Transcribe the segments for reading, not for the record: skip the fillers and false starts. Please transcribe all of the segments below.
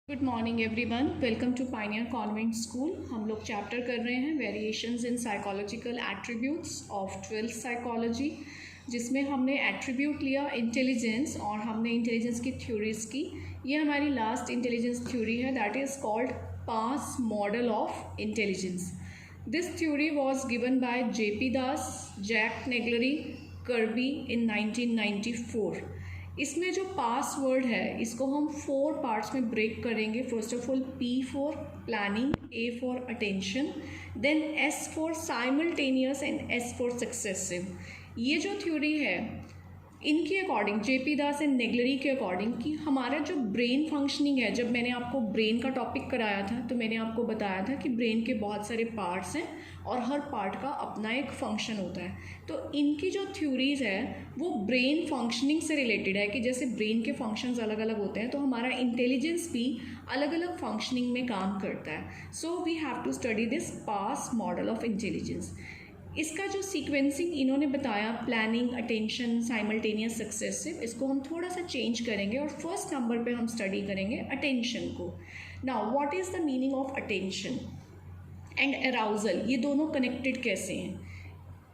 Good morning everyone, welcome to Pioneer Convent School. हम लोग chapter कर रहे हैं variations in psychological attributes of 12th psychology, जिसमें हमने एट्रीब्यूट लिया इंटेलिजेंस और हमने इंटेलिजेंस की थ्योरीज की। ये हमारी लास्ट इंटेलिजेंस थ्योरी है, that is called PASS model of intelligence. This theory was given by J.P. Das, Jack Naglieri, Kirby in 1994। इसमें जो पास वर्ड है इसको हम 4 पार्ट्स में ब्रेक करेंगे। First of all P for planning, A for attention, then S for simultaneous and S for successive. ये जो theory है इनके अकॉर्डिंग, J.P. दास एंड नेगलरी के अकॉर्डिंग, कि हमारा जो ब्रेन फंक्शनिंग है, जब मैंने आपको ब्रेन का टॉपिक कराया था तो मैंने आपको बताया था कि ब्रेन के बहुत सारे पार्ट्स हैं और हर पार्ट का अपना एक फंक्शन होता है। तो इनकी जो थ्योरीज है वो ब्रेन फंक्शनिंग से रिलेटेड है, कि जैसे ब्रेन के फंक्शंस अलग अलग होते हैं तो हमारा इंटेलिजेंस भी अलग अलग फंक्शनिंग में काम करता है। So we have to study this PASS model of intelligence. इसका जो सीक्वेंसिंग इन्होंने बताया, प्लानिंग, अटेंशन, साइमल्टेनियस, सक्सेसिव, इसको हम थोड़ा सा चेंज करेंगे और फर्स्ट नंबर पे हम स्टडी करेंगे अटेंशन को। Now what is the meaning of attention and arousal, ये दोनों कनेक्टेड कैसे हैं?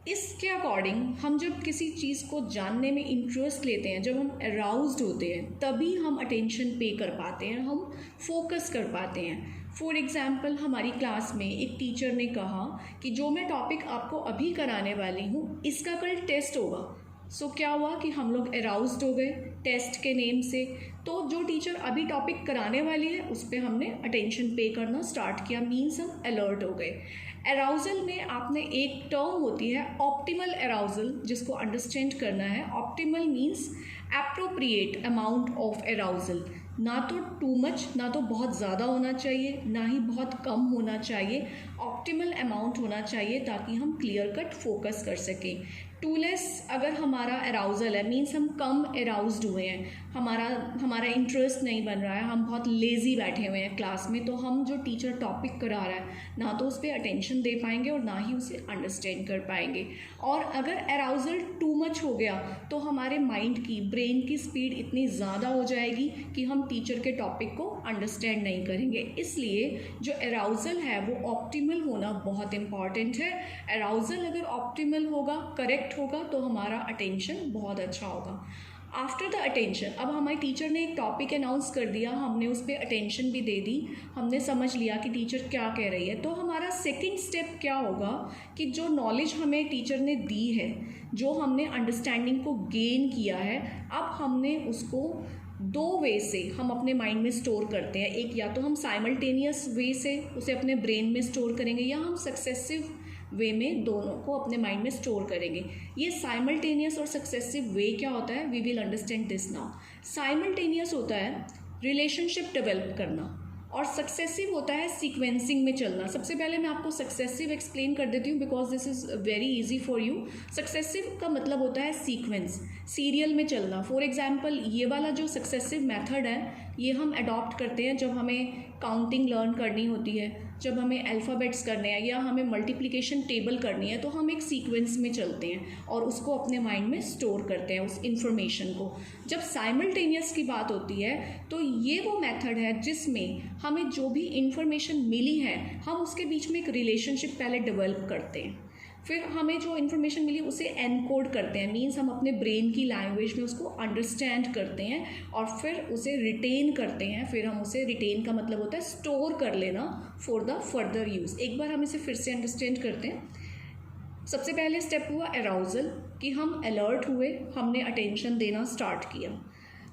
इसके अकॉर्डिंग हम जब किसी चीज़ को जानने में इंटरेस्ट लेते हैं, जब हम अराउज्ड होते हैं, तभी हम अटेंशन पे कर पाते हैं, हम फोकस कर पाते हैं। फॉर एग्ज़ाम्पल, हमारी क्लास में एक टीचर ने कहा कि जो मैं टॉपिक आपको अभी कराने वाली हूँ इसका कल टेस्ट होगा। सो क्या हुआ कि हम लोग अराउज्ड हो गए टेस्ट के नेम से। तो जो टीचर अभी टॉपिक कराने वाली है उस पर हमने अटेंशन पे करना स्टार्ट किया, मीन्स हम अलर्ट हो गए। अराउजल में आपने एक टर्म होती है ऑप्टिमल अराउजल, जिसको अंडरस्टैंड करना है। Optimal means appropriate amount of arousal, ना तो टू मच, ना तो बहुत ज़्यादा होना चाहिए, ना ही बहुत कम होना चाहिए। ऑप्टिमल अमाउंट होना चाहिए ताकि हम क्लियर कट फोकस कर सकें। टू लेस अगर हमारा अराउजल है, मीन्स हम कम अराउज्ड हुए हैं, हमारा इंटरेस्ट नहीं बन रहा है, हम बहुत लेज़ी बैठे हुए हैं क्लास में, तो हम जो टीचर टॉपिक करा रहा है ना तो उस पर अटेंशन दे पाएंगे और ना ही उसे अंडरस्टैंड कर पाएंगे। और अगर अराउजल टू मच हो गया तो हमारे माइंड की, ब्रेन की स्पीड इतनी ज़्यादा हो जाएगी कि हम टीचर के टॉपिक को अंडरस्टैंड नहीं करेंगे। इसलिए जो अराउजल है वो ऑप्टिमल होना बहुत इम्पॉर्टेंट है। अराउजल अगर ऑप्टिमल होगा, करेक्ट होगा, तो हमारा अटेंशन बहुत अच्छा होगा। आफ्टर द अटेंशन, अब हमारे टीचर ने एक टॉपिक अनाउंस कर दिया, हमने उस पर अटेंशन भी दे दी, हमने समझ लिया कि टीचर क्या कह रही है, तो हमारा सेकंड स्टेप क्या होगा कि जो नॉलेज हमें टीचर ने दी है, जो हमने अंडरस्टैंडिंग को गेन किया है, अब हमने उसको 2 वे से हम अपने माइंड में स्टोर करते हैं। एक, या तो हम साइमल्टेनियस वे से उसे अपने ब्रेन में स्टोर करेंगे, या हम सक्सेसिव वे में, दोनों को अपने माइंड में स्टोर करेंगे। ये साइमल्टेनियस और सक्सेसिव वे क्या होता है, we will understand this now. Simultaneous होता है रिलेशनशिप डेवलप करना और सक्सेसिव होता है सीक्वेंसिंग में चलना। सबसे पहले मैं आपको सक्सेसिव एक्सप्लेन कर देती हूँ because this is very easy for you. Successive का मतलब होता है सीक्वेंस, सीरियल में चलना। फॉर एग्जांपल, ये वाला जो सक्सेसिव मेथड है ये हम अडॉप्ट करते हैं जब हमें काउंटिंग लर्न करनी होती है, जब हमें अल्फ़ाबेट्स करने हैं या हमें मल्टीप्लिकेशन टेबल करनी है, तो हम एक सीक्वेंस में चलते हैं और उसको अपने माइंड में स्टोर करते हैं उस इंफॉर्मेशन को। जब साइमल्टेनियस की बात होती है तो ये वो मेथड है जिसमें हमें जो भी इंफॉर्मेशन मिली है हम उसके बीच में एक रिलेशनशिप पहले डेवलप करते हैं, फिर हमें जो इन्फॉर्मेशन मिली उसे एनकोड करते हैं, मीन्स हम अपने ब्रेन की लैंग्वेज में उसको अंडरस्टैंड करते हैं और फिर उसे रिटेन करते हैं। फिर हम उसे, रिटेन का मतलब होता है स्टोर कर लेना फॉर द फर्दर यूज़। एक बार हम इसे फिर से अंडरस्टैंड करते हैं। सबसे पहले स्टेप हुआ अराउजल, कि हम अलर्ट हुए, हमने अटेंशन देना स्टार्ट किया।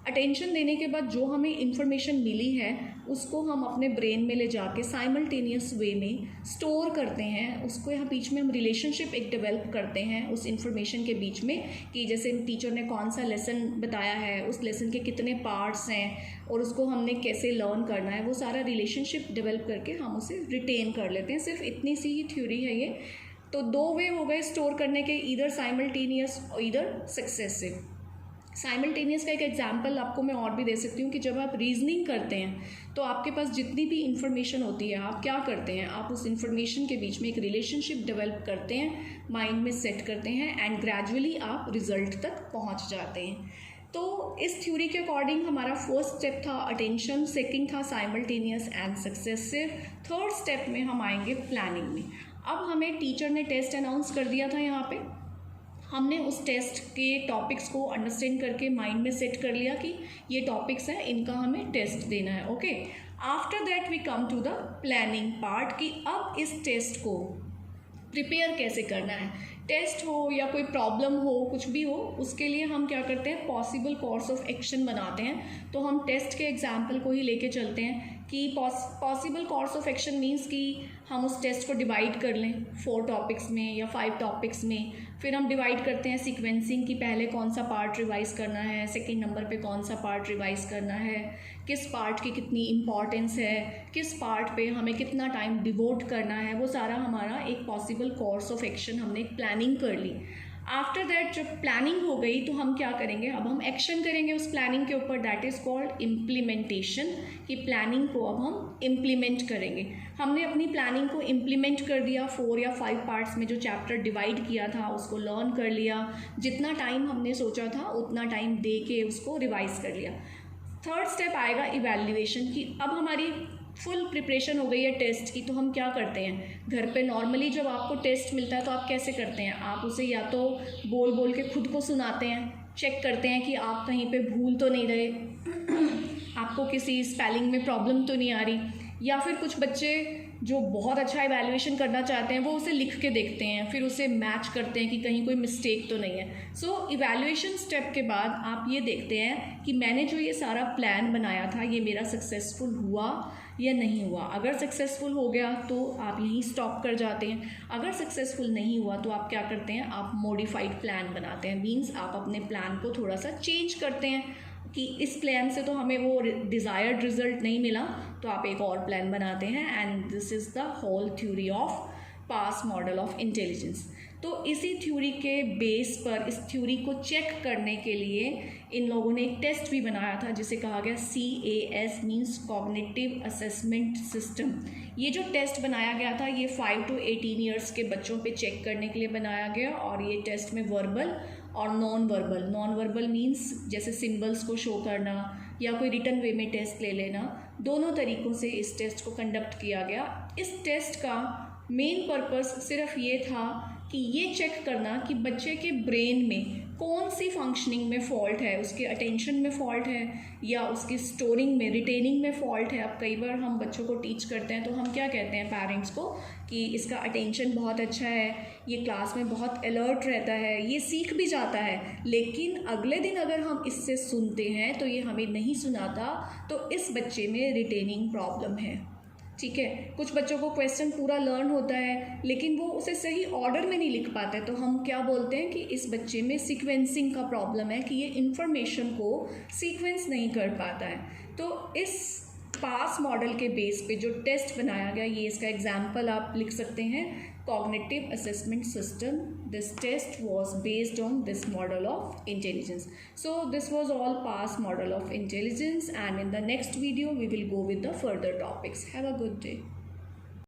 अटेंशन देने के बाद जो हमें इन्फॉर्मेशन मिली है उसको हम अपने ब्रेन में ले जाके साइमल्टेनियस वे में स्टोर करते हैं। उसको यहाँ बीच में हम रिलेशनशिप एक डेवलप करते हैं उस इन्फॉर्मेशन के बीच में, कि जैसे टीचर ने कौन सा लेसन बताया है, उस लेसन के कितने पार्ट्स हैं और उसको हमने कैसे लर्न करना है, वो सारा रिलेशनशिप डेवलप करके हम उसे रिटेन कर लेते हैं। सिर्फ इतनी सी ही थ्योरी है ये। तो 2 वे हो गए स्टोर करने के, इधर साइमल्टेनियस और इधर सक्सेसिव। साइमल्टेनियस का एक एग्जांपल आपको मैं और भी दे सकती हूँ कि जब आप रीजनिंग करते हैं तो आपके पास जितनी भी इंफॉर्मेशन होती है, आप क्या करते हैं, आप उस इंफॉर्मेशन के बीच में एक रिलेशनशिप डेवलप करते हैं, माइंड में सेट करते हैं एंड ग्रेजुअली आप रिजल्ट तक पहुँच जाते हैं। तो इस थ्योरी के अकॉर्डिंग हमारा फर्स्ट स्टेप था अटेंशन, सेकंड था simultaneous and successive, third step में हम आएंगे प्लानिंग में। अब हमें टीचर ने टेस्ट अनाउंस कर दिया था यहाँ पे, हमने उस टेस्ट के टॉपिक्स को अंडरस्टैंड करके माइंड में सेट कर लिया कि ये टॉपिक्स हैं, इनका हमें टेस्ट देना है। Okay, after that we come to the planning part कि अब इस टेस्ट को प्रिपेयर कैसे करना है। टेस्ट हो या कोई प्रॉब्लम हो, कुछ भी हो, उसके लिए हम क्या करते हैं, पॉसिबल कोर्स ऑफ एक्शन बनाते हैं। तो हम टेस्ट के एग्जाम्पल को ही लेके चलते हैं कि possible course of action means कि हम उस टेस्ट को डिवाइड कर लें 4 टॉपिक्स में या 5 टॉपिक्स में। फिर हम डिवाइड करते हैं सीक्वेंसिंग कि पहले कौन सा पार्ट रिवाइज करना है, सेकंड नंबर पे कौन सा पार्ट रिवाइज करना है, किस पार्ट की कितनी इम्पॉर्टेंस है, किस पार्ट पे हमें कितना टाइम डिवोट करना है, वो सारा हमारा एक पॉसिबल कोर्स ऑफ एक्शन हमने एक प्लानिंग कर ली। आफ्टर दैट जब प्लानिंग हो गई तो हम क्या करेंगे, अब हम एक्शन करेंगे उस प्लानिंग के ऊपर, दैट इज़ कॉल्ड इम्प्लीमेंटेशन, कि प्लानिंग को अब हम इम्प्लीमेंट करेंगे। हमने अपनी प्लानिंग को इम्प्लीमेंट कर दिया, 4 या 5 पार्ट्स में जो चैप्टर डिवाइड किया था उसको लर्न कर लिया, जितना टाइम हमने सोचा था उतना टाइम दे के उसको रिवाइज कर लिया। थर्ड स्टेप आएगा इवैल्यूएशन की, अब हमारी फुल प्रिपरेशन हो गई है टेस्ट की, तो हम क्या करते हैं, घर पे नॉर्मली जब आपको टेस्ट मिलता है तो आप कैसे करते हैं, आप उसे या तो बोल बोल के खुद को सुनाते हैं, चेक करते हैं कि आप कहीं पे भूल तो नहीं रहे, आपको किसी स्पेलिंग में प्रॉब्लम तो नहीं आ रही, या फिर कुछ बच्चे जो बहुत अच्छा इवैल्यूएशन करना चाहते हैं वो उसे लिख के देखते हैं, फिर उसे मैच करते हैं कि कहीं कोई मिस्टेक तो नहीं है। सो इवैल्यूएशन स्टेप के बाद आप ये देखते हैं कि मैंने जो ये सारा प्लान बनाया था ये मेरा सक्सेसफुल हुआ या नहीं हुआ। अगर सक्सेसफुल हो गया तो आप यहीं स्टॉप कर जाते हैं, अगर सक्सेसफुल नहीं हुआ तो आप क्या करते हैं, आप मॉडिफाइड प्लान बनाते हैं। मीन्स आप अपने प्लान को थोड़ा सा चेंज करते हैं कि इस प्लान से तो हमें वो डिज़ायर्ड रिजल्ट नहीं मिला, तो आप एक और प्लान बनाते हैं। And this is the whole theory of pass model of intelligence. तो इसी थ्योरी के बेस पर इस थ्योरी को चेक करने के लिए इन लोगों ने एक टेस्ट भी बनाया था जिसे कहा गया CAS means cognitive assessment system. ये जो टेस्ट बनाया गया था ये 5 to 18 ईयर्स के बच्चों पे चेक करने के लिए बनाया गया, और ये टेस्ट में वर्बल और नॉन वर्बल मीन्स जैसे सिम्बल्स को शो करना या कोई रिटन वे में टेस्ट ले लेना, दोनों तरीक़ों से इस टेस्ट को कंडक्ट किया गया। इस टेस्ट का मेन पर्पस सिर्फ ये था कि ये चेक करना कि बच्चे के ब्रेन में कौन सी फंक्शनिंग में फ़ॉल्ट है, उसके अटेंशन में फ़ॉल्ट है या उसकी स्टोरिंग में, रिटेनिंग में फ़ॉल्ट है। अब कई बार हम बच्चों को टीच करते हैं तो हम क्या कहते हैं पेरेंट्स को कि इसका अटेंशन बहुत अच्छा है, ये क्लास में बहुत अलर्ट रहता है, ये सीख भी जाता है, लेकिन अगले दिन अगर हम इससे सुनते हैं तो ये हमें नहीं सुनाता, तो इस बच्चे में रिटेनिंग प्रॉब्लम है। ठीक है, कुछ बच्चों को क्वेश्चन पूरा लर्न होता है लेकिन वो उसे सही ऑर्डर में नहीं लिख पाते, तो हम क्या बोलते हैं कि इस बच्चे में सीक्वेंसिंग का प्रॉब्लम है कि ये इन्फॉर्मेशन को सीक्वेंस नहीं कर पाता है। तो इस पास मॉडल के बेस पे जो टेस्ट बनाया गया, ये इसका एग्जाम्पल आप लिख सकते हैं, cognitive assessment system. This test was based on this model of intelligence. So this was all PASS model of intelligence, and in the next video we will go with the further topics. Have a good day.